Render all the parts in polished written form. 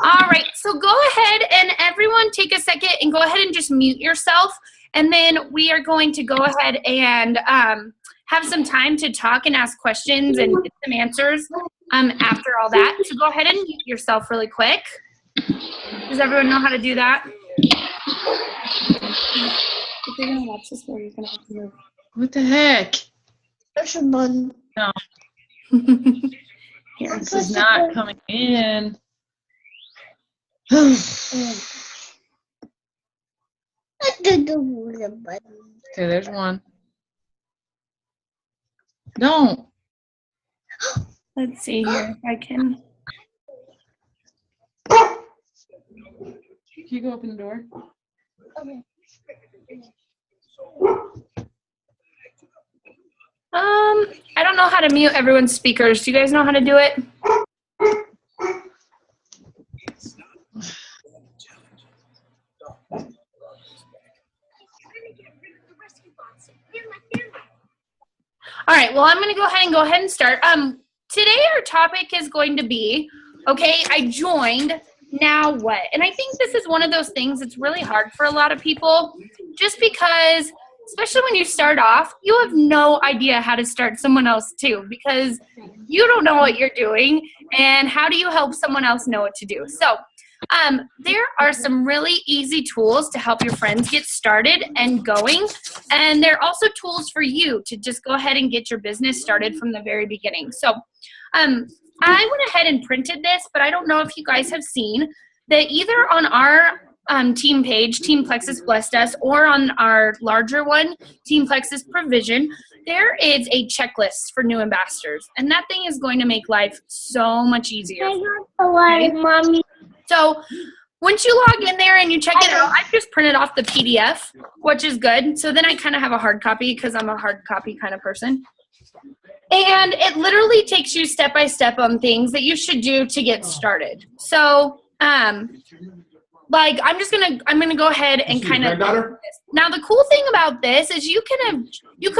All right, so go ahead and everyone take a second and go ahead and just mute yourself. And then we are going to go ahead and have some time to talk and ask questions and get some answers after all that. So go ahead and mute yourself really quick. Does everyone know how to do that? If you're going to watch this, where you're going to have to move. What the heck? There's one. No, Here. this is not coming in. Okay, there's one. Don't. Let's see here if I can. Can you go open the door? Okay. I don't know how to mute everyone's speakers. Do you guys know how to do it? All right, well, I'm going to go ahead and start. Today our topic is going to be, okay, I joined, now what? And I think this is one of those things that's really hard for a lot of people, just because, especially when you start off, you have no idea how to start someone else too, because you don't know what you're doing, and how do you help someone else know what to do? So there are some really easy tools to help your friends get started and going. And there are also tools for you to just go ahead and get your business started from the very beginning. So I went ahead and printed this, but I don't know if you guys have seen that either on our team page, Team Plexus Blessed Us, or on our larger one, Team Plexus Provision, there is a checklist for new ambassadors. And that thing is going to make life so much easier. Okay? Mommy. So once you log in there and you check it out, I just printed off the PDF, which is good. So then I kind of have a hard copy because I'm a hard copy kind of person. And it literally takes you step by step on things that you should do to get started. So, like I'm gonna go ahead and kind of. Now the cool thing about this is you could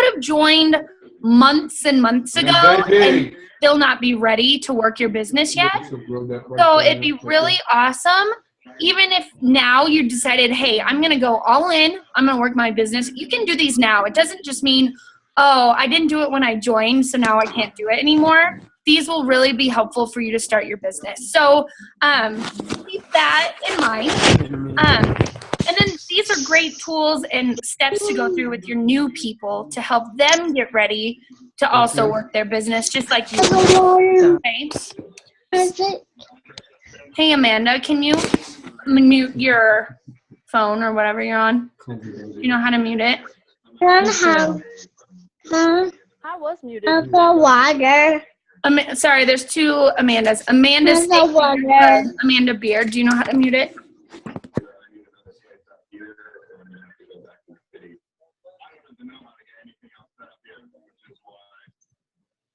have joined months and months ago and still not be ready to work your business yet. So it'd be really awesome, even if now you decided, hey, I'm going to go all in, I'm going to work my business. You can do these now. It doesn't just mean, oh, I didn't do it when I joined, so now I can't do it anymore. These will really be helpful for you to start your business. So keep that in mind. And then these are great tools and steps to go through with your new people to help them get ready to also work their business, just like you. Okay. Hey, Amanda, can you mute your phone or whatever you're on? Do you know how to mute it? I was muted. Water. Sorry, there's two Amandas. Amanda Beard. Do you know how to mute it?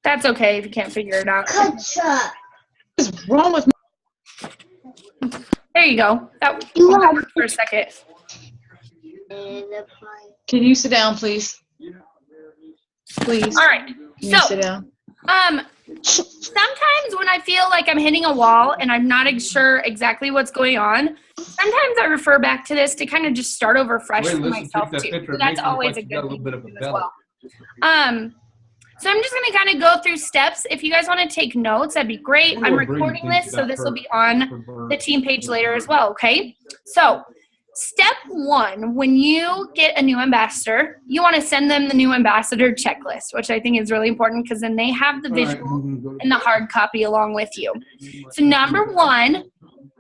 That's okay if you can't figure it out. What's wrong with me? There you go. That worked for a second. Can you sit down, please? Please. All right. Can you sit down? Sometimes when I feel like I'm hitting a wall and I'm not sure exactly what's going on, sometimes I refer back to this to kind of just start over fresh for myself too. So that's always a good thing to do as well. So I'm just going to kind of go through steps. If you guys want to take notes, that'd be great. I'm recording this, so this will be on the team page later as well, okay? So step one, when you get a new ambassador, you want to send them the new ambassador checklist, which I think is really important because then they have the visual and the hard copy along with you. So number one,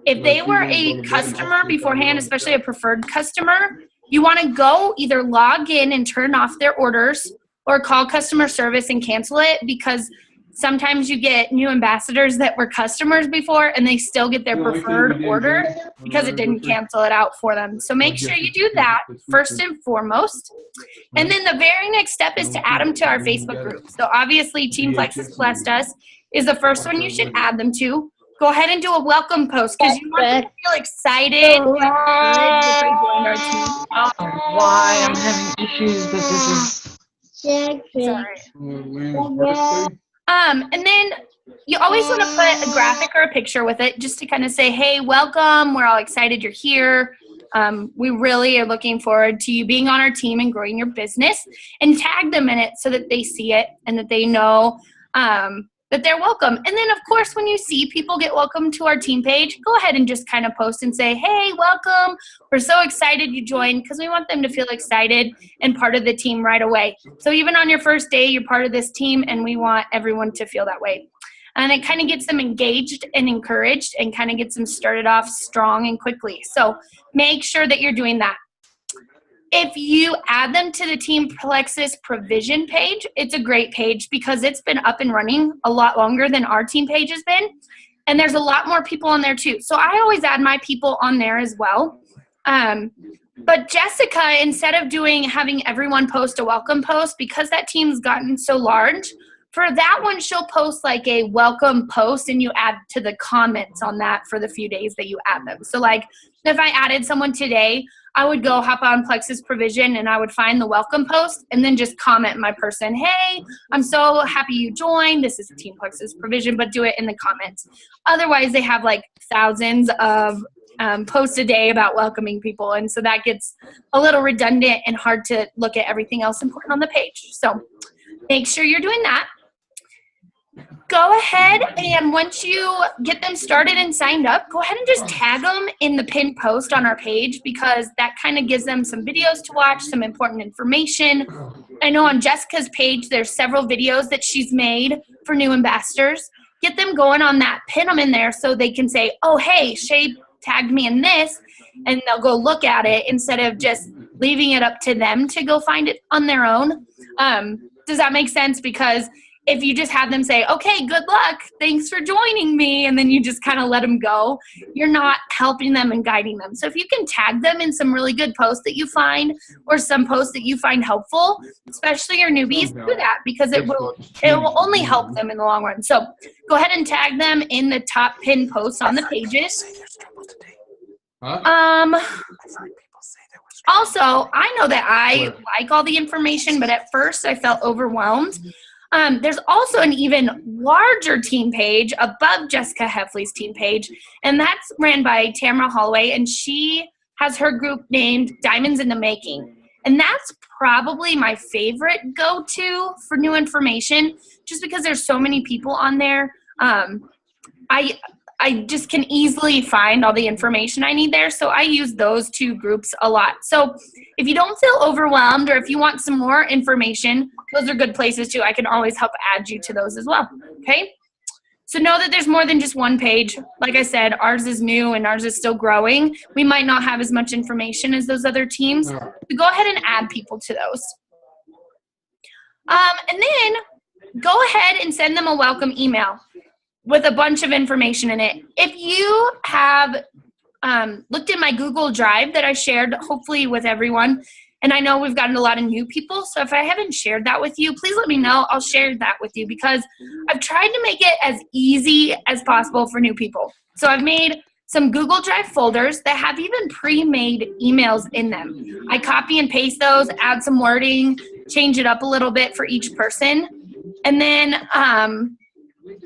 if they were a customer beforehand, especially a preferred customer, you want to go either log in and turn off their orders or call customer service and cancel it, because sometimes you get new ambassadors that were customers before and they still get their preferred order because it didn't cancel it out for them. So make sure you do that first and foremost. And then the very next step is to add them to our Facebook group. So obviously Team Plexus Blessed Us is the first one you should add them to. Go ahead and do a welcome post because you want them to feel excited. I don't know why I'm having issues, but this is... Sorry. And then You always want to put a graphic or a picture with it just to kind of say, hey, welcome. We're all excited you're here. We really are looking forward to you being on our team and growing your business, and tag them in it so that they see it and that they know that they're welcome. And then, of course, when you see people get welcome to our team page, go ahead and just kind of post and say, hey, welcome. We're so excited you joined, because we want them to feel excited and part of the team right away. So even on your first day, you're part of this team, and we want everyone to feel that way. And it kind of gets them engaged and encouraged and kind of gets them started off strong and quickly. So make sure that you're doing that. If you add them to the Team Plexus Provision page, it's a great page because it's been up and running a lot longer than our team page has been. And there's a lot more people on there too. So I always add my people on there as well. But Jessica, instead of having everyone post a welcome post, because that team's gotten so large, for that one, she'll post like a welcome post, and you add to the comments on that for the few days that you add them. So like if I added someone today, I would go hop on Plexus Provision and I would find the welcome post and then just comment my person, hey, I'm so happy you joined. This is Team Plexus Provision, but do it in the comments. Otherwise, they have like thousands of posts a day about welcoming people. And so that gets a little redundant and hard to look at everything else important on the page. So make sure you're doing that. Go ahead, and once you get them started and signed up, go ahead and just tag them in the pinned post on our page, because that kind of gives them some videos to watch, some important information. I know on Jessica's page, there's several videos that she's made for new ambassadors. Get them going on that, pin them in there so they can say, oh, hey, Shay tagged me in this, and they'll go look at it instead of just leaving it up to them to go find it on their own. Does that make sense? Because if you just have them say, okay, good luck, thanks for joining me, and then you just kind of let them go, you're not helping them and guiding them. So if you can tag them in some really good posts that you find, or some posts that you find helpful, especially your newbies, do that, because it will only help them in the long run. So go ahead and tag them in the top pinned posts on the pages. Also, I know that I like all the information, but at first I felt overwhelmed. There's also an even larger team page above Jessica Heffley's team page, and that's ran by Tamara Holloway, and she has her group named Diamonds in the Making. And that's probably my favorite go-to for new information, just because there's so many people on there. I just can easily find all the information I need there, so I use those two groups a lot. So if you don't feel overwhelmed, or if you want some more information, those are good places too. I can always help add you to those as well, okay? So know that there's more than just one page. Like I said, ours is new and ours is still growing. We might not have as much information as those other teams. So go ahead and add people to those. And then go ahead and send them a welcome email with a bunch of information in it. If you have looked at my Google Drive that I shared, hopefully with everyone, and I know we've gotten a lot of new people, so if I haven't shared that with you, please let me know. I'll share that with you, because I've tried to make it as easy as possible for new people. So I've made some Google Drive folders that have even pre-made emails in them. I copy and paste those, add some wording, change it up a little bit for each person. And then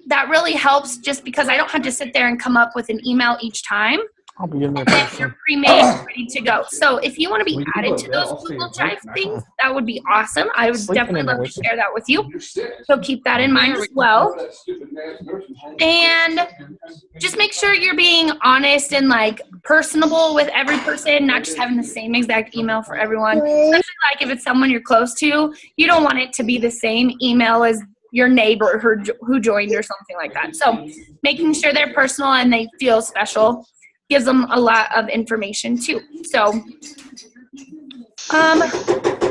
that really helps, just because I don't have to sit there and come up with an email each time. I'll be in there. And then you're pre-made, ready to go. So if you want to be added to those Google Drive things, that would be awesome. I would definitely love to share that with you. So keep that in mind as well. And just make sure you're being honest and like personable with every person, not just having the same exact email for everyone. Especially like if it's someone you're close to, you don't want it to be the same email as your neighbor who joined or something like that. So making sure they're personal and they feel special gives them a lot of information too. So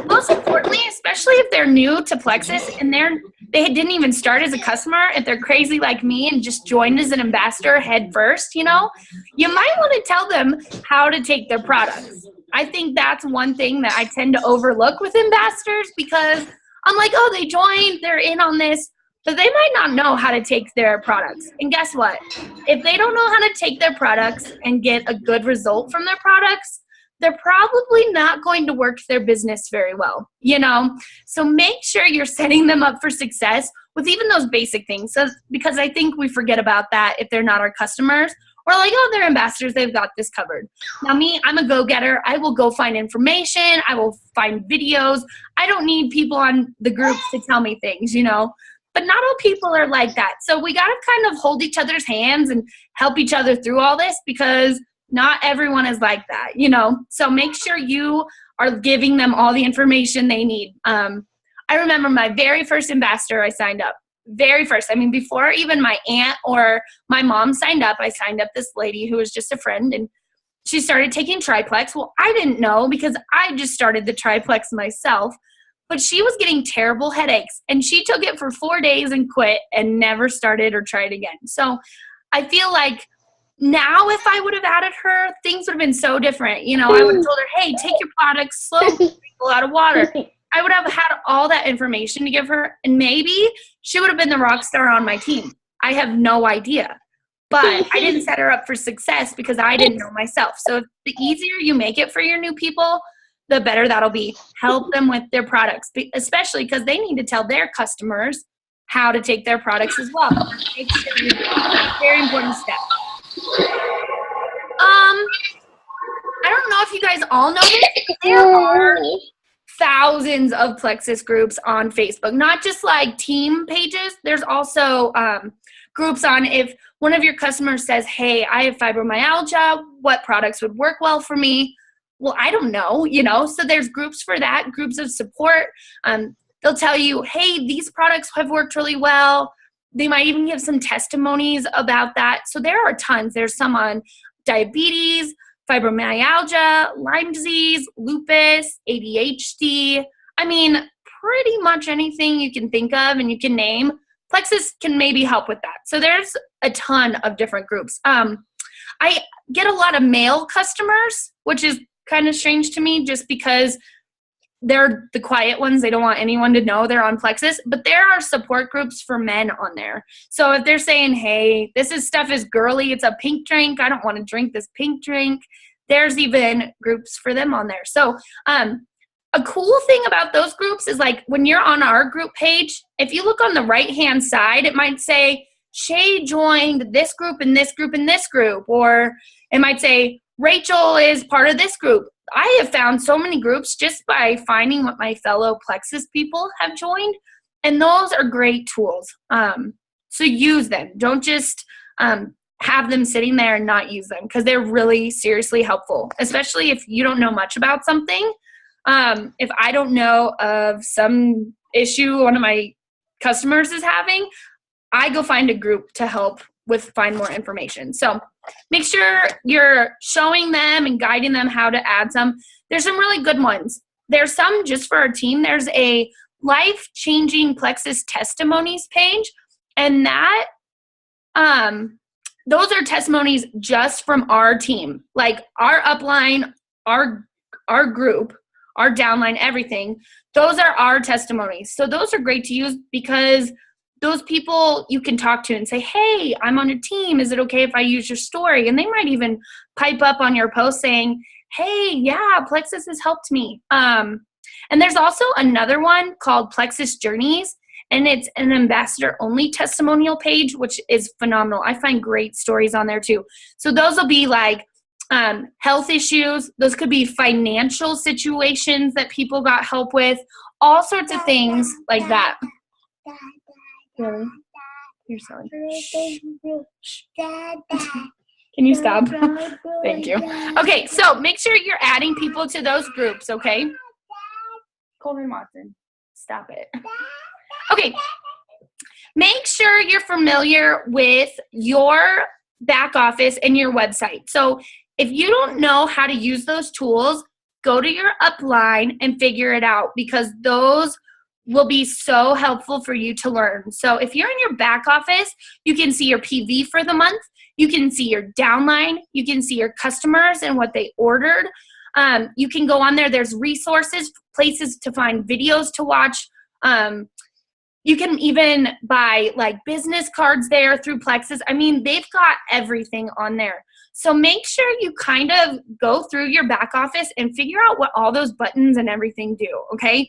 most importantly, especially if they're new to Plexus and they didn't even start as a customer, if they're crazy like me and just joined as an ambassador head first, you know, you might want to tell them how to take their products. I think that's one thing that I tend to overlook with ambassadors, because I'm like, oh, they joined, they're in on this, but they might not know how to take their products. And guess what? If they don't know how to take their products and get a good result from their products, they're probably not going to work their business very well, you know? So make sure you're setting them up for success with even those basic things. So, because I think we forget about that if they're not our customers. Or like, oh, they're ambassadors, they've got this covered. Now me, I'm a go-getter. I will go find information. I will find videos. I don't need people on the groups to tell me things, you know. But not all people are like that. So we got to kind of hold each other's hands and help each other through all this, because not everyone is like that, you know. So make sure you are giving them all the information they need. I remember my very first ambassador I signed up. Very first. I mean, before even my aunt or my mom signed up, I signed up this lady who was just a friend, and she started taking Triplex. Well, I didn't know because I just started the Triplex myself, but she was getting terrible headaches, and she took it for 4 days and quit and never started or tried again. So I feel like now if I would have added her, things would have been so different. You know, I would have told her, hey, take your products slowly, drink a lot of water. I would have had all that information to give her, and maybe she would have been the rock star on my team. I have no idea. But I didn't set her up for success because I didn't know myself. So the easier you make it for your new people, the better that'll be. Help them with their products, especially because they need to tell their customers how to take their products as well. Make sure you do it. Very important step. I don't know if you guys all know this. There are thousands of Plexus groups on Facebook, not just like team pages. There's also groups on if one of your customers says, hey, I have fibromyalgia, what products would work well for me? Well, I don't know, you know, so there's groups for that, groups of support. They'll tell you, hey, these products have worked really well. They might even give some testimonies about that. So there are tons. There's some on diabetes, fibromyalgia, Lyme disease, lupus, ADHD. I mean, pretty much anything you can think of and you can name, Plexus can maybe help with that. So there's a ton of different groups. I get a lot of male customers, which is kind of strange to me just because they're the quiet ones. They don't want anyone to know they're on Plexus, but there are support groups for men on there. So if they're saying, hey, stuff is girly, it's a pink drink, I don't want to drink this pink drink, there's even groups for them on there. So a cool thing about those groups is like when you're on our group page, if you look on the right-hand side, it might say, Shay joined this group and this group and this group, or it might say, Rachel is part of this group. I have found so many groups just by finding what my fellow Plexus people have joined, and those are great tools. So use them. Don't just have them sitting there and not use them, because they're really seriously helpful, especially if you don't know much about something. If I don't know of some issue one of my customers is having, I go find a group to help find more information. So make sure you're showing them and guiding them how to add some. There's some really good ones. There's some just for our team. There's a life-changing Plexus testimonies page, and that those are testimonies just from our team, like our upline, our group, our downline, everything. Those are our testimonies. So those are great to use because those people you can talk to and say, hey, I'm on your team. Is it okay if I use your story? And they might even pipe up on your post saying, hey, yeah, Plexus has helped me. And there's also another one called Plexus Journeys, and it's an ambassador-only testimonial page, which is phenomenal. I find great stories on there too. So those will be like health issues. Those could be financial situations that people got help with, all sorts of things like that. Really? You're silly. Can you stop? Thank you. Okay, so make sure you're adding people to those groups, okay? Colvin Watson, stop it. Okay, make sure you're familiar with your back office and your website. So if you don't know how to use those tools, go to your upline and figure it out, because those will be so helpful for you to learn. So if you're in your back office, you can see your PV for the month. You can see your downline. You can see your customers and what they ordered. You can go on there. There's resources, places to find videos to watch. You can even buy like business cards there through Plexus. I mean, they've got everything on there. So make sure you kind of go through your back office and figure out what all those buttons and everything do, okay?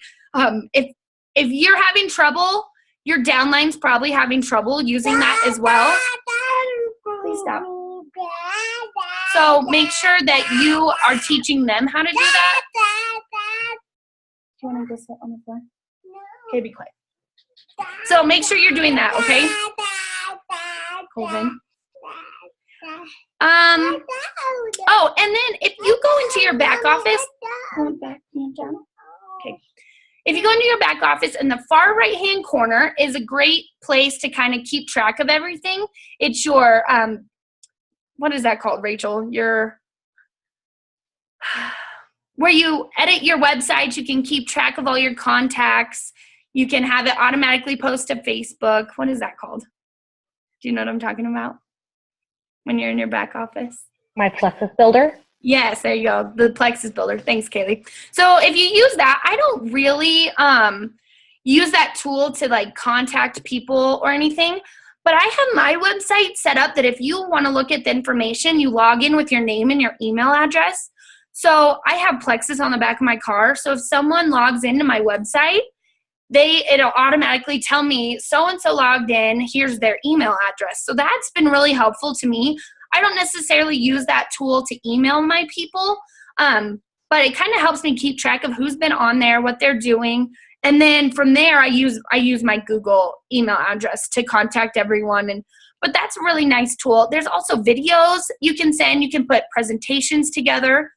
If you're having trouble, your downline's probably having trouble using that as well. Please stop. So make sure that you are teaching them how to do that. Do you want to go sit on the floor? Okay, be quiet. So make sure you're doing that, okay? Colvin. Oh, and then if you go into your back office, okay. If you go into your back office, in the far right-hand corner is a great place to kind of keep track of everything. It's your, what is that called, Rachel? Your, where you edit your website, you can keep track of all your contacts. You can have it automatically post to Facebook. What is that called? Do you know what I'm talking about? When you're in your back office? My Plexus Builder. Yes, there you go. The Plexus Builder. Thanks, Kaylee. So if you use that, I don't really use that tool to like contact people or anything, but I have my website set up that if you want to look at the information, you log in with your name and your email address. So I have Plexus on the back of my car. So if someone logs into my website, it'll automatically tell me so-and-so logged in, here's their email address. So that's been really helpful to me. I don't necessarily use that tool to email my people, but it kind of helps me keep track of who's been on there, what they're doing. And then from there, I use my Google email address to contact everyone. But that's a really nice tool. There's also videos you can send. You can put presentations together.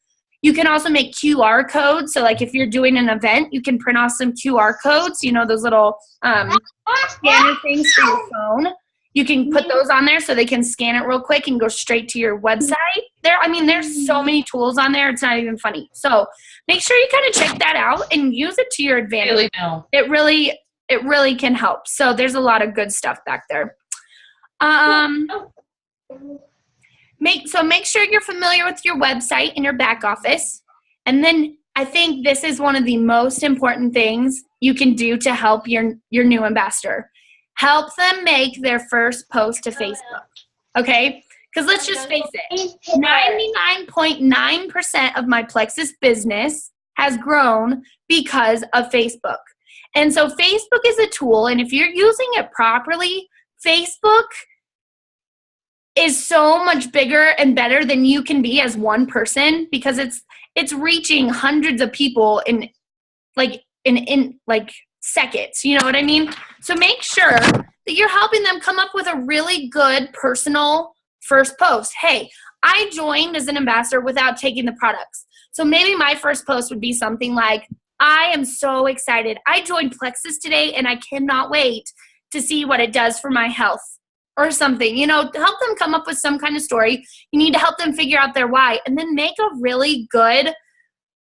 You can also make QR codes. So like if you're doing an event, you can print off some QR codes, you know, those little scanner things for your phone. You can put those on there so they can scan it real quick and go straight to your website. There's so many tools on there. It's not even funny. So make sure you kind of check that out and use it to your advantage. It really can help. So there's a lot of good stuff back there. Make sure you're familiar with your website and your back office. And then I think this is one of the most important things you can do to help your new ambassador. Help them make their first post to Facebook, okay? Because let's just face it, 99.9% of my Plexus business has grown because of Facebook. And so Facebook is a tool, and if you're using it properly, Facebook is so much bigger and better than you can be as one person, because it's reaching hundreds of people in seconds, you know what I mean? So make sure that you're helping them come up with a really good personal first post. Hey, I joined as an ambassador without taking the products. So maybe my first post would be something like, I am so excited. I joined Plexus today and I cannot wait to see what it does for my health. Or something, you know, to help them come up with some kind of story. You need to help them figure out their why, and then make a really good,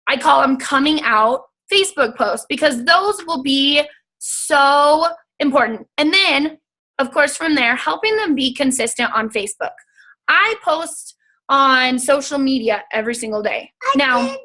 I call them coming out Facebook posts, because those will be so important. And then, of course, from there, helping them be consistent on Facebook. I post on social media every single day. Now,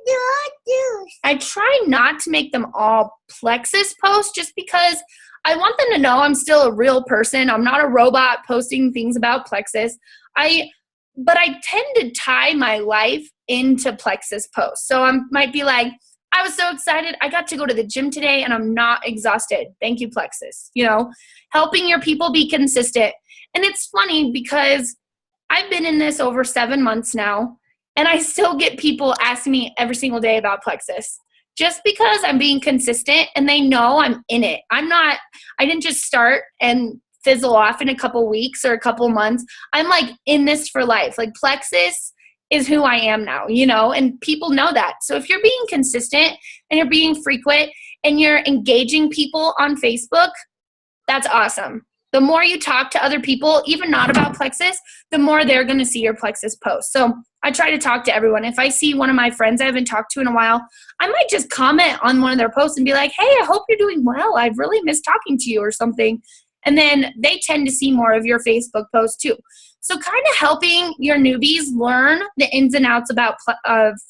I try not to make them all Plexus posts just because I want them to know I'm still a real person. I'm not a robot posting things about Plexus. But I tend to tie my life into Plexus posts. So I might be like, I was so excited. I got to go to the gym today and I'm not exhausted. Thank you, Plexus. You know, helping your people be consistent. And it's funny because I've been in this over 7 months now, and I still get people asking me every single day about Plexus. Just because I'm being consistent and they know I'm in it. I didn't just start and fizzle off in a couple weeks or a couple months. I'm like in this for life. Like Plexus is who I am now, you know, and people know that. So if you're being consistent and you're being frequent and you're engaging people on Facebook, that's awesome. The more you talk to other people, even not about Plexus, the more they're going to see your Plexus post. So I try to talk to everyone. If I see one of my friends I haven't talked to in a while, I might just comment on one of their posts and be like, hey, I hope you're doing well. I've really missed talking to you or something. And then they tend to see more of your Facebook posts too. So kind of helping your newbies learn the ins and outs about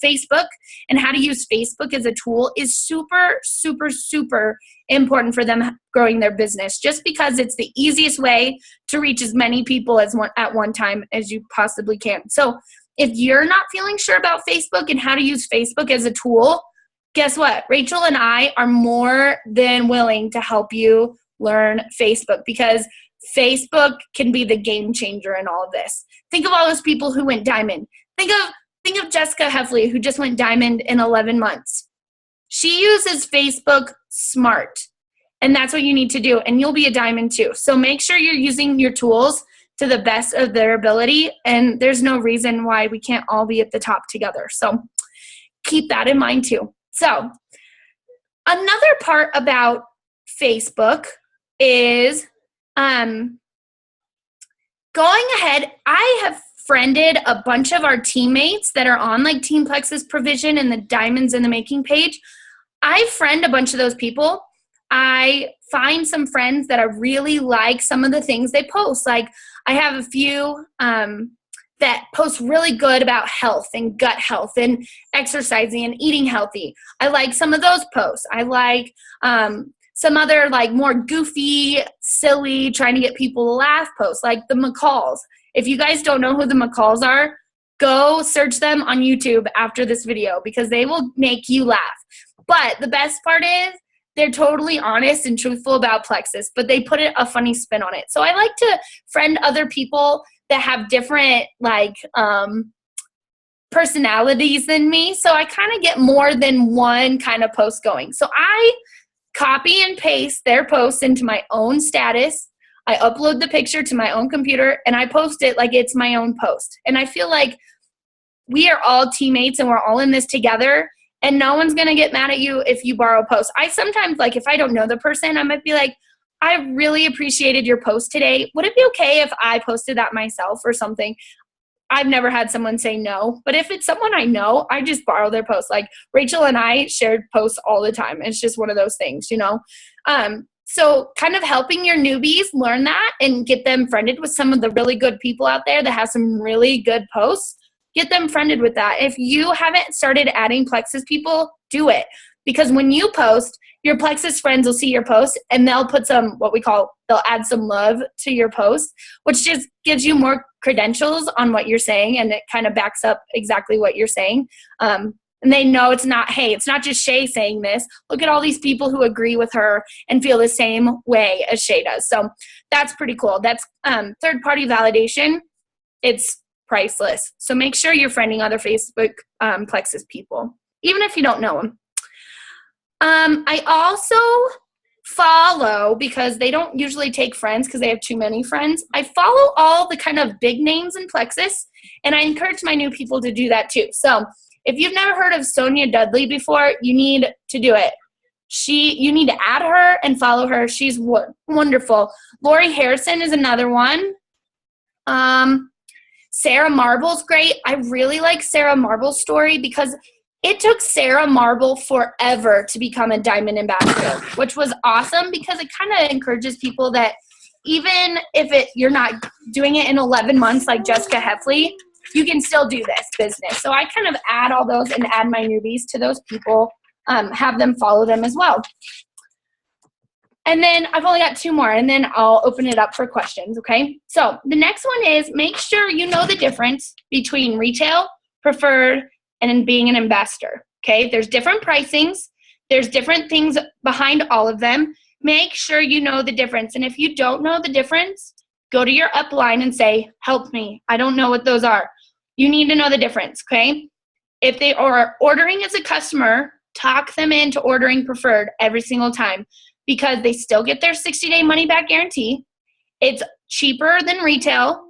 Facebook and how to use Facebook as a tool is super, super, super important for them growing their business, just because it's the easiest way to reach as many people at one time as you possibly can. So if you're not feeling sure about Facebook and how to use Facebook as a tool, guess what? Rachel and I are more than willing to help you learn Facebook, because Facebook can be the game changer in all of this. Think of all those people who went diamond. Think of Jessica Heffley, who just went diamond in 11 months. She uses Facebook smart, and that's what you need to do, and you'll be a diamond too. So make sure you're using your tools to the best of their ability, and there's no reason why we can't all be at the top together. So keep that in mind too. So another part about Facebook is going ahead. I have friended a bunch of our teammates that are on like Team Plexus Provision and the Diamonds in the Making page. I friend a bunch of those people. I find some friends that I really like some of the things they post. Like I have a few that post really good about health and gut health and exercising and eating healthy. I like some of those posts. I like some other like more goofy, silly, trying to get people to laugh posts, like the McCalls. If you guys don't know who the McCalls are, go search them on YouTube after this video, because they will make you laugh. But the best part is they're totally honest and truthful about Plexus, but they put a funny spin on it. So I like to friend other people that have different like personalities than me. So I kind of get more than one kind of post going. So I copy and paste their posts into my own status. I upload the picture to my own computer and I post it like it's my own post. And I feel like we are all teammates and we're all in this together, and no one's going to get mad at you if you borrow posts. I sometimes, like, if I don't know the person, I might be like, I really appreciated your post today. Would it be okay if I posted that myself or something? I've never had someone say no, but if it's someone I know, I just borrow their posts. Like Rachel and I shared posts all the time. It's just one of those things, you know? So kind of helping your newbies learn that and get them friended with some of the really good people out there that have some really good posts. Get them friended with that. If you haven't started adding Plexus people, do it. Because when you post, your Plexus friends will see your post and they'll put they'll add some love to your post, which just gives you more credentials on what you're saying, and it kind of backs up exactly what you're saying. And they know it's not just Shay saying this. Look at all these people who agree with her and feel the same way as Shay does. So that's pretty cool. That's third-party validation. It's priceless. So make sure you're friending other Facebook Plexus people, even if you don't know them. I also follow, because they don't usually take friends because they have too many friends, I follow all the kind of big names in Plexus, and I encourage my new people to do that too. So if you've never heard of Sonia Dudley before, you need to do it. You need to add her and follow her. She's wonderful. Lori Harrison is another one. Sarah Marble's great. I really like Sarah Marble's story because it took Sarah Marble forever to become a Diamond Ambassador, which was awesome because it kind of encourages people that even if you're not doing it in 11 months like Jessica Heffley, you can still do this business. So I kind of add all those and add my newbies to those people, have them follow them as well. And then I've only got 2 more, and then I'll open it up for questions, okay? So the next one is make sure you know the difference between retail, preferred, and being an ambassador, okay? There's different pricings. There's different things behind all of them. Make sure you know the difference. And if you don't know the difference, go to your upline and say, help me. I don't know what those are. You need to know the difference, okay? If they are ordering as a customer, talk them into ordering preferred every single time because they still get their 60-day money-back guarantee. It's cheaper than retail.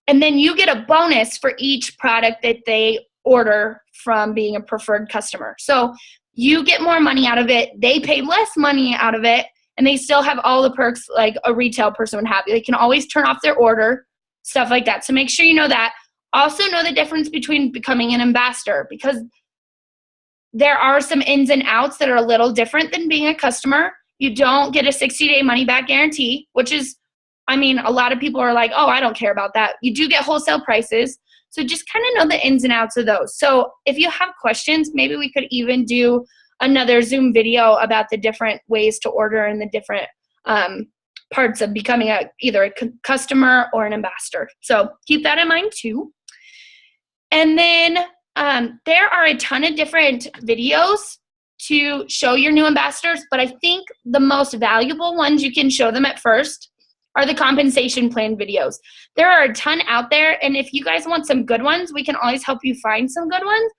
And then you get a bonus for each product that they order from being a preferred customer. So you get more money out of it. They pay less money out of it, and they still have all the perks like a retail person would have. They can always turn off their order, stuff like that. So make sure you know that. Also know the difference between becoming an ambassador, because there are some ins and outs that are a little different than being a customer. You don't get a 60-day money-back guarantee, which is, I mean, a lot of people are like, oh, I don't care about that. You do get wholesale prices. So just kind of know the ins and outs of those. So if you have questions, maybe we could even do another Zoom video about the different ways to order and the different parts of becoming either a customer or an ambassador. So keep that in mind too. And then there are a ton of different videos to show your new ambassadors, but I think the most valuable ones you can show them at first are the compensation plan videos. There are a ton out there, and if you guys want some good ones, we can always help you find some good ones.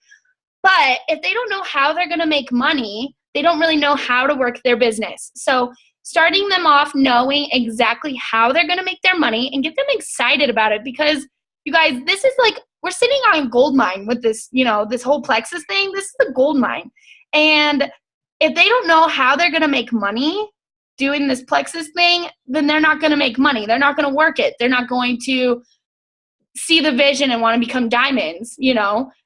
But if they don't know how they're going to make money, they don't really know how to work their business. So starting them off knowing exactly how they're going to make their money and get them excited about it, because you guys, this is like, we're sitting on a gold mine with this, this whole Plexus thing. This is a gold mine. And if they don't know how they're going to make money doing this Plexus thing, then they're not going to make money. They're not going to work it. They're not going to see the vision and want to become diamonds,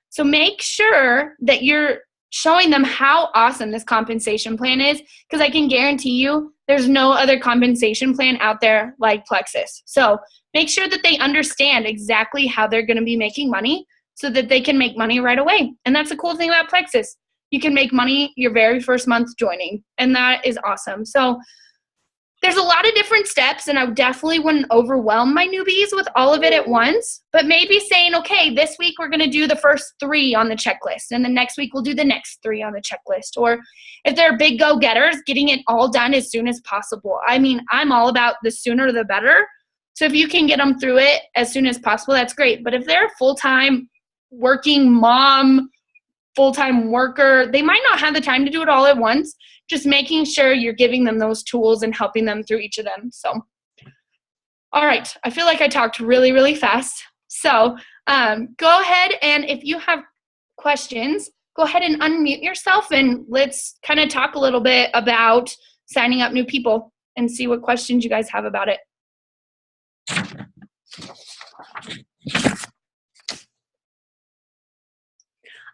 So make sure that you're showing them how awesome this compensation plan is, because I can guarantee you there's no other compensation plan out there like Plexus. So make sure that they understand exactly how they're going to be making money so that they can make money right away. And that's the cool thing about Plexus. You can make money your very first month joining, and that is awesome. So there's a lot of different steps, and I definitely wouldn't overwhelm my newbies with all of it at once, but maybe saying, okay, this week we're going to do the first 3 on the checklist, and the next week we'll do the next 3 on the checklist. Or if they're big go-getters, getting it all done as soon as possible. I mean, I'm all about the sooner the better. So if you can get them through it as soon as possible, that's great. But if they're a full-time working mom, full-time worker, they might not have the time to do it all at once. Just making sure you're giving them those tools and helping them through each of them. So, all right, I feel like I talked really, really fast. So go ahead, and if you have questions, go ahead and unmute yourself, and let's kind of talk a little bit about signing up new people and see what questions you guys have about it.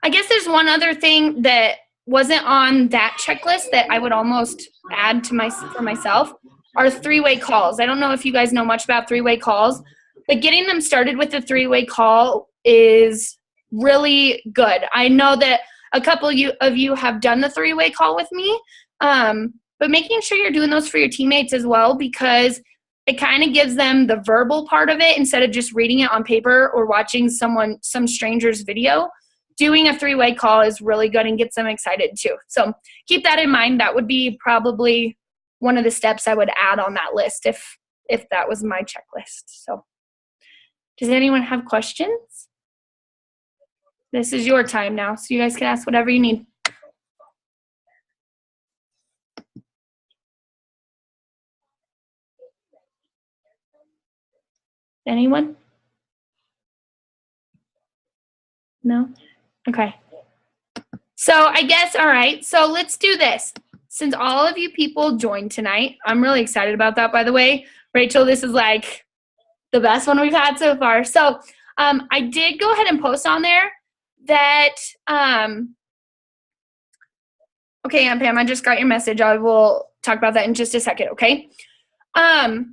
I guess there's one other thing that wasn't on that checklist that I would almost add to for myself are 3-way calls. I don't know if you guys know much about 3-way calls, but getting them started with the 3-way call is really good. I know that a couple of you have done the 3-way call with me, but making sure you're doing those for your teammates as well, because it kind of gives them the verbal part of it instead of just reading it on paper or watching some stranger's video. Doing a 3-way call is really good and gets them excited too. So keep that in mind. That would be probably one of the steps I would add on that list if that was my checklist. So does anyone have questions? This is your time now, so you guys can ask whatever you need. Anyone? No? Okay. So I guess, all right, so let's do this. Since all of you people joined tonight, I'm really excited about that, by the way. Rachel, this is like the best one we've had so far. So I did go ahead and post on there that, okay, Aunt Pam, I just got your message. I will talk about that in just a second, okay? I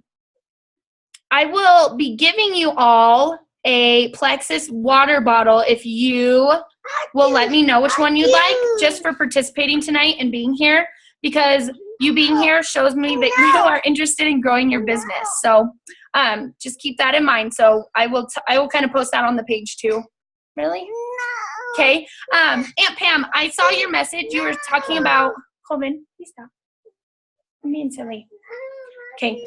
will be giving you all a Plexus water bottle if you will let me know which one you'd like, just for participating tonight and being here, because you being here shows me that you are interested in growing your business. So just keep that in mind. So I will kind of post that on the page too. Really? Okay. Aunt Pam, I saw your message. You were talking about, Colvin, please stop. I'm being silly. Okay.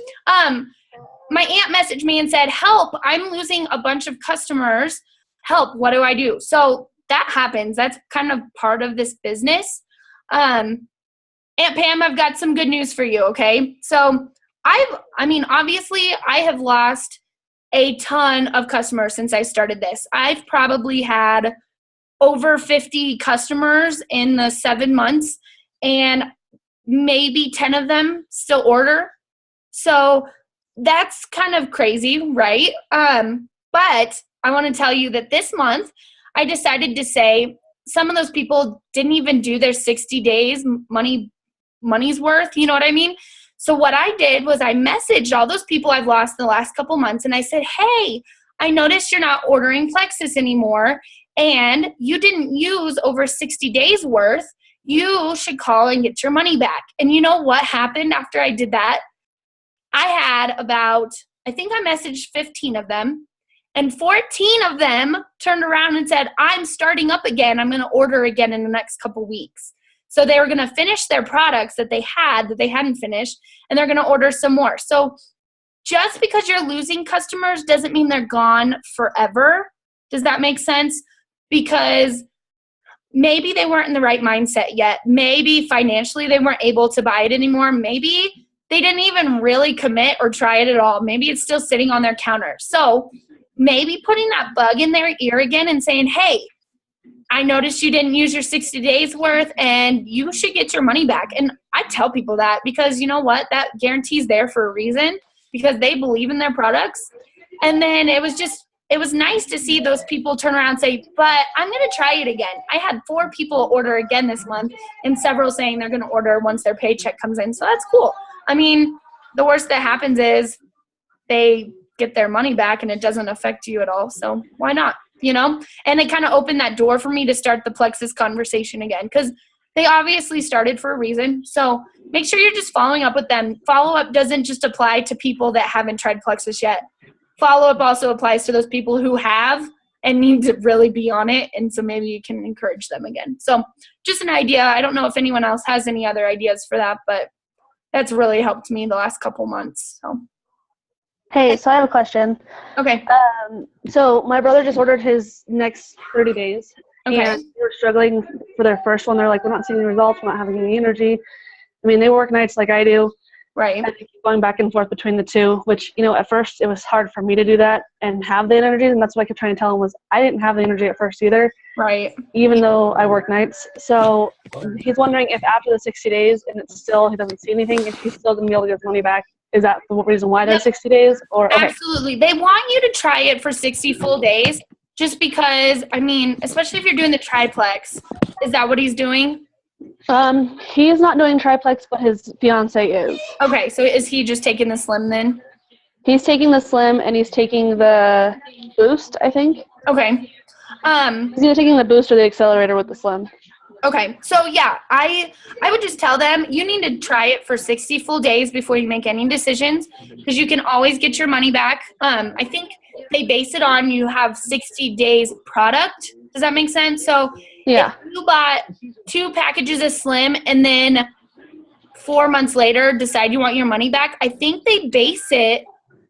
My aunt messaged me and said, help, I'm losing a bunch of customers. Help, what do I do? So that happens. That's kind of part of this business. Aunt Pam, I've got some good news for you, okay? So obviously I have lost a ton of customers since I started this. I've probably had over 50 customers in the 7 months, and maybe 10 of them still order. So that's kind of crazy, right? But I want to tell you that this month I decided to say some of those people didn't even do their 60 days money's worth, you know what I mean? So what I did was I messaged all those people I've lost in the last couple months, and I said, hey, I noticed you're not ordering Plexus anymore, and you didn't use over 60 days worth. You should call and get your money back. And you know what happened after I did that? I had I think I messaged 15 of them, and 14 of them turned around and said, I'm starting up again. I'm going to order again in the next couple weeks. So they were going to finish their products that they hadn't finished, and they're going to order some more. So just because you're losing customers doesn't mean they're gone forever. Does that make sense? Because maybe they weren't in the right mindset yet. Maybe financially they weren't able to buy it anymore. Maybe they didn't even really commit or try it at all. Maybe it's still sitting on their counter. So maybe putting that bug in their ear again and saying, hey, I noticed you didn't use your 60 days worth and you should get your money back. And I tell people that because you know what? That guarantee's there for a reason because they believe in their products. And then it was nice to see those people turn around and say, but I'm going to try it again. I had 4 people order again this month and several saying they're going to order once their paycheck comes in. So that's cool. I mean, the worst that happens is they get their money back and it doesn't affect you at all. So why not? You know, and it kind of opened that door for me to start the Plexus conversation again because they obviously started for a reason. So make sure you're just following up with them. Follow-up doesn't just apply to people that haven't tried Plexus yet. Follow-up also applies to those people who have and need to really be on it. And so maybe you can encourage them again. So just an idea. I don't know if anyone else has any other ideas for that, but that's really helped me the last couple months. So. Hey, so I have a question. Okay. So my brother just ordered his next 30 days. Okay. And they were struggling for their first one. They're like, we're not seeing the results. We're not having any energy. I mean, they work nights like I do. Right. And they keep going back and forth between the two, which, you know, at first it was hard for me to do that and have the energy. And that's what I kept trying to tell him was I didn't have the energy at first either. Right. Even though I work nights. So he's wondering if after the 60 days and it's still, he doesn't see anything, if he's still going to be able to get his money back. Is that the reason why there's 60 days? Or okay. Absolutely. They want you to try it for 60 full days just because, I mean, especially if you're doing the triplex. Is that what he's doing? He's not doing triplex, but his fiance is. Okay, so is he just taking the slim then? He's taking the slim and he's taking the boost, I think. Okay. He's either taking the boost or the accelerator with the slim. Okay, so yeah, I would just tell them you need to try it for 60 full days before you make any decisions because you can always get your money back. I think they base it on you have 60 days product. Does that make sense? So yeah, if you bought 2 packages of Slim and then 4 months later decide you want your money back, I think they base it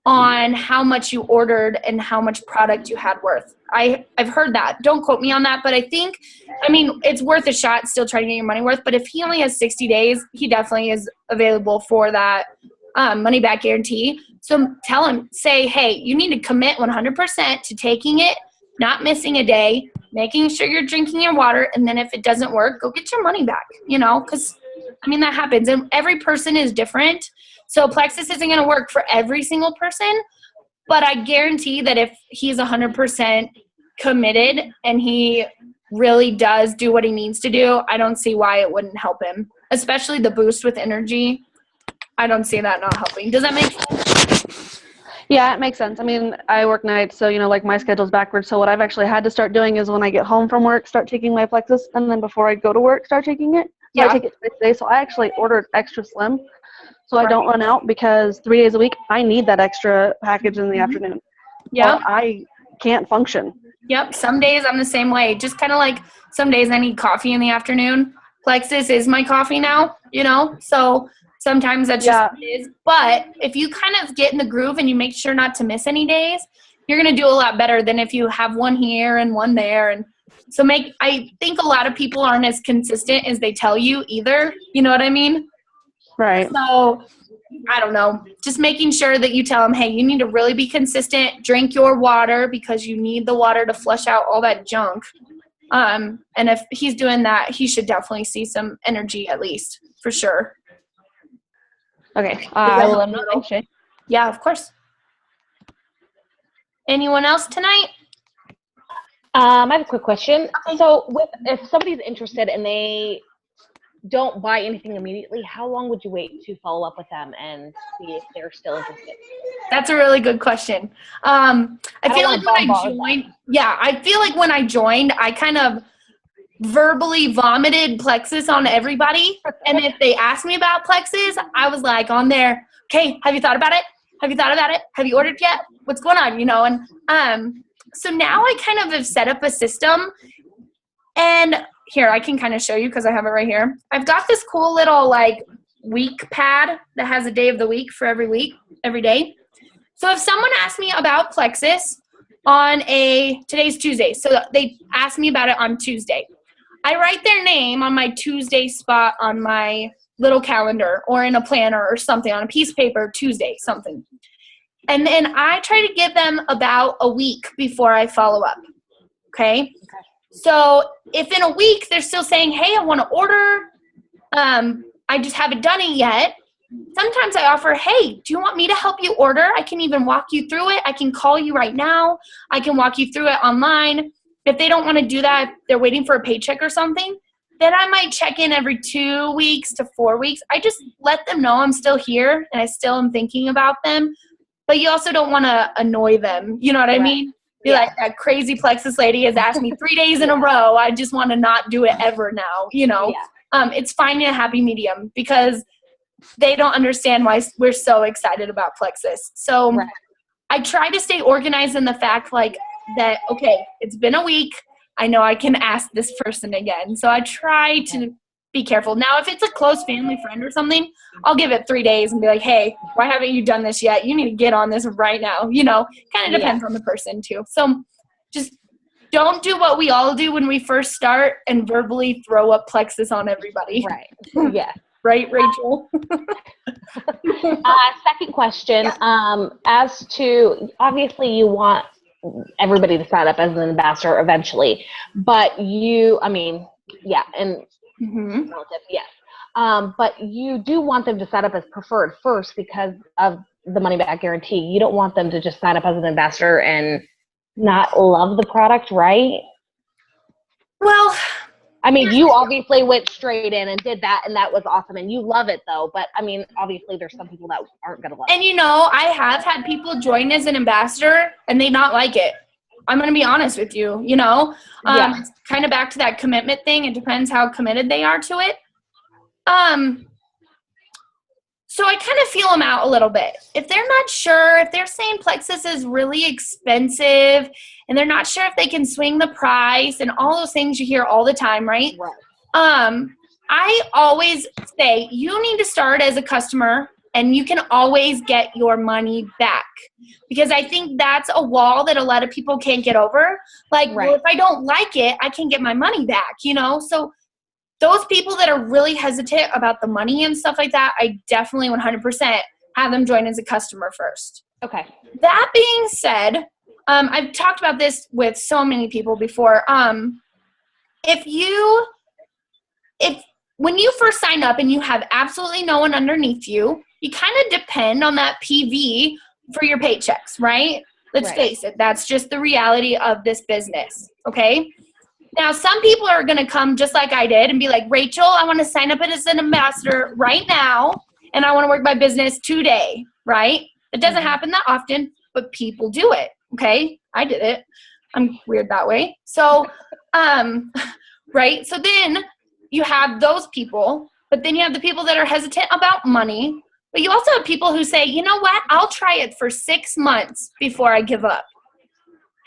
on how much you ordered and how much product you had worth. I've heard that. Don't quote me on that, but I think, I mean, it's worth a shot still trying to get your money worth, but if he only has 60 days, he definitely is available for that money back guarantee. So tell him, say, hey, you need to commit 100% to taking it, not missing a day, making sure you're drinking your water, and then if it doesn't work, go get your money back, you know, because, I mean, that happens, and every person is different. So Plexus isn't going to work for every single person, but I guarantee that if he's 100% committed and he really does do what he needs to do, I don't see why it wouldn't help him, especially the boost with energy. I don't see that not helping. Does that make sense? Yeah, it makes sense. I mean, I work nights, so, you know, like my schedule's backwards. So what I've actually had to start doing is when I get home from work, start taking my Plexus, and then before I go to work, start taking it. So I take it twice a day. So I actually ordered extra slim so I don't run out because 3 days a week, I need that extra package in the afternoon. Yeah. I can't function. Yep. Some days I'm the same way. Just kind of like some days I need coffee in the afternoon. Plexus is my coffee now, you know, so sometimes that's just what it is. But if you kind of get in the groove and you make sure not to miss any days, you're going to do a lot better than if you have one here and one there. And so I think a lot of people aren't as consistent as they tell you either. You know what I mean? Right. So I don't know, just making sure that you tell them, hey, you need to really be consistent, drink your water because you need the water to flush out all that junk. And if he's doing that, he should definitely see some energy at least, for sure. Okay. I will let him know. Thanks, Shay. Yeah, of course. Anyone else tonight? I have a quick question. So if somebody's interested and they don't buy anything immediately, how long would you wait to follow up with them and see if they're still interested? That's a really good question. I feel like when I joined, I kind of verbally vomited Plexus on everybody. And if they asked me about Plexus, I was like on there, okay, have you thought about it? Have you thought about it? Have you ordered yet? What's going on? You know, and so now I kind of have set up a system. And here, I can kind of show you because I have it right here. I've got this cool little like week pad that has a day of the week for every day. So if someone asks me about Plexus on today's Tuesday, so they ask me about it on Tuesday, I write their name on my Tuesday spot on my little calendar or in a planner or something on a piece of paper, Tuesday, something. And then I try to give them about a week before I follow up. Okay. So if in a week they're still saying, hey, I want to order, I just haven't done it yet. Sometimes I offer, hey, do you want me to help you order? I can even walk you through it. I can call you right now. I can walk you through it online. If they don't want to do that, if they're waiting for a paycheck or something, then I might check in every 2 weeks to 4 weeks. I just let them know I'm still here and I still am thinking about them. But you also don't want to annoy them. You know what I mean? Be like, that crazy Plexus lady has asked me 3 days in a row. I just want to not do it ever now, you know? Yeah. It's finding a happy medium because they don't understand why we're so excited about Plexus. So I try to stay organized in the fact like that, okay, it's been a week. I know I can ask this person again. So I try to be careful. Now, if it's a close family friend or something, I'll give it 3 days and be like, hey, why haven't you done this yet? You need to get on this right now. You know, kind of depends on the person too. So just don't do what we all do when we first start and verbally throw up Plexus on everybody. Right. Yeah. Right, Rachel? Second question. As to, obviously you want everybody to sign up as an ambassador eventually, but and relative, yes. But you do want them to sign up as preferred first because of the money back guarantee. You don't want them to just sign up as an ambassador and not love the product, right? Well, I mean, you obviously went straight in and did that, and that was awesome, and you love it, though. But, I mean, obviously there's some people that aren't going to love it. And, you know, I have had people join as an ambassador, and they not like it. I'm going to be honest with you, you know. It's kind of back to that commitment thing. It depends how committed they are to it. So I kind of feel them out a little bit. If they're not sure, if they're saying Plexus is really expensive and they're not sure if they can swing the price and all those things you hear all the time, right? I always say you need to start as a customer and you can always get your money back. Because I think that's a wall that a lot of people can't get over. Like, well, if I don't like it, I can get my money back, you know? So those people that are really hesitant about the money and stuff like that, I definitely 100% have them join as a customer first. Okay. That being said, I've talked about this with so many people before. When you first sign up and you have absolutely no one underneath you, you kind of depend on that PV for your paychecks, right? Let's face it. That's just the reality of this business, okay? Now, some people are going to come just like I did and be like, Rachel, I want to sign up as an ambassador right now, and I want to work my business today, right? It doesn't happen that often, but people do it, okay? I did it. I'm weird that way. So, right? So then you have those people, but then you have the people that are hesitant about money, but you also have people who say, you know what? I'll try it for 6 months before I give up.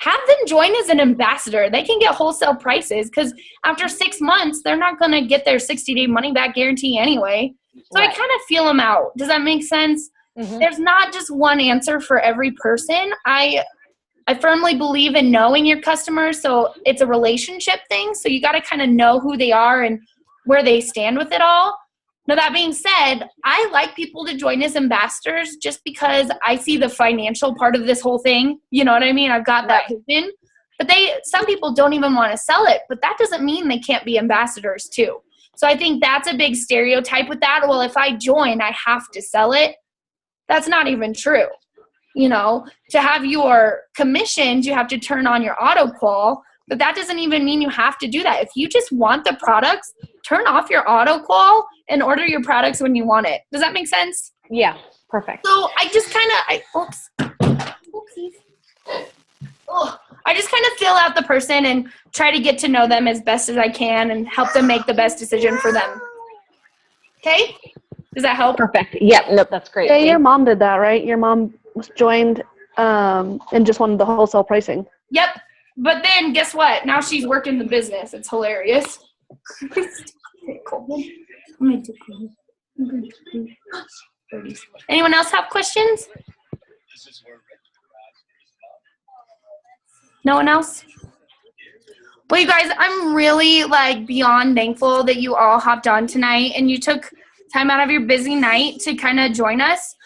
Have them join as an ambassador. They can get wholesale prices because after 6 months, they're not going to get their 60-day money-back guarantee anyway. So I kind of feel them out. Does that make sense? There's not just one answer for every person. I firmly believe in knowing your customers, so it's a relationship thing. So you got to kind of know who they are and where they stand with it all. Now, that being said, I like people to join as ambassadors just because I see the financial part of this whole thing. You know what I mean? I've got that vision. But some people don't even want to sell it, but that doesn't mean they can't be ambassadors too. So I think that's a big stereotype with that. Well, if I join, I have to sell it. That's not even true. You know, to have your commissions, you have to turn on your auto qual, but that doesn't even mean you have to do that. If you just want the products, turn off your auto qual and order your products when you want it. Does that make sense? Yeah, perfect. So I just kind of, I just kind of feel out the person and try to get to know them as best as I can and help them make the best decision for them. Okay? Does that help? Perfect. Yep. Nope. That's great. Yeah, your mom did that, right? Your mom was joined and just wanted the wholesale pricing. Yep. But then guess what? Now she's working the business. It's hilarious. Anyone else have questions? No one else? Well, you guys, I'm really beyond thankful that you all hopped on tonight and you took time out of your busy night to kind of join us.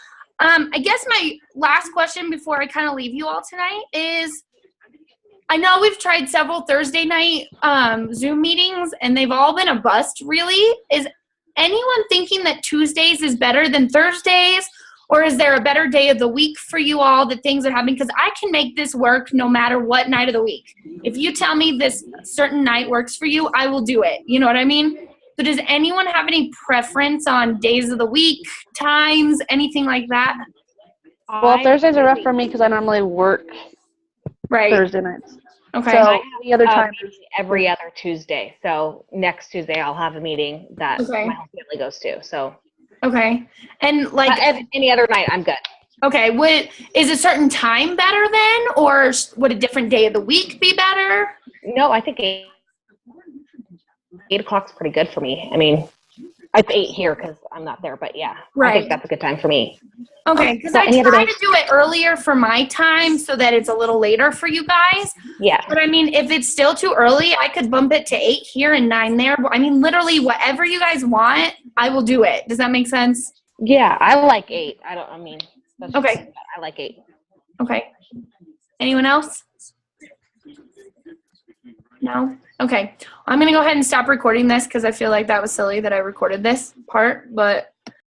I guess my last question before I kind of leave you all tonight is, I know we've tried several Thursday night Zoom meetings and they've all been a bust, really. Is anyone thinking that Tuesdays is better than Thursdays? Or is there a better day of the week for you all that things are happening? Because I can make this work no matter what night of the week. If you tell me this certain night works for you, I will do it. You know what I mean? So does anyone have any preference on days of the week, times, anything like that? Well, Thursdays are rough for me because I normally work Thursday nights. Okay. So any other time? Every other Tuesday. So next Tuesday I'll have a meeting that my whole family goes to. So. Okay. And any other night, I'm good. Okay. Is a certain time better then, or would a different day of the week be better? No, I think 8 o'clock's pretty good for me. I mean, it's 8 here because I'm not there, but yeah, I think that's a good time for me. Okay, because I try to do it earlier for my time so that it's a little later for you guys. Yeah. But I mean, if it's still too early, I could bump it to 8 here and 9 there. I mean, literally whatever you guys want, I will do it. Does that make sense? Yeah, I like 8. I like 8. Okay. Anyone else? No? Okay. I'm going to go ahead and stop recording this because I feel like that was silly that I recorded this part, but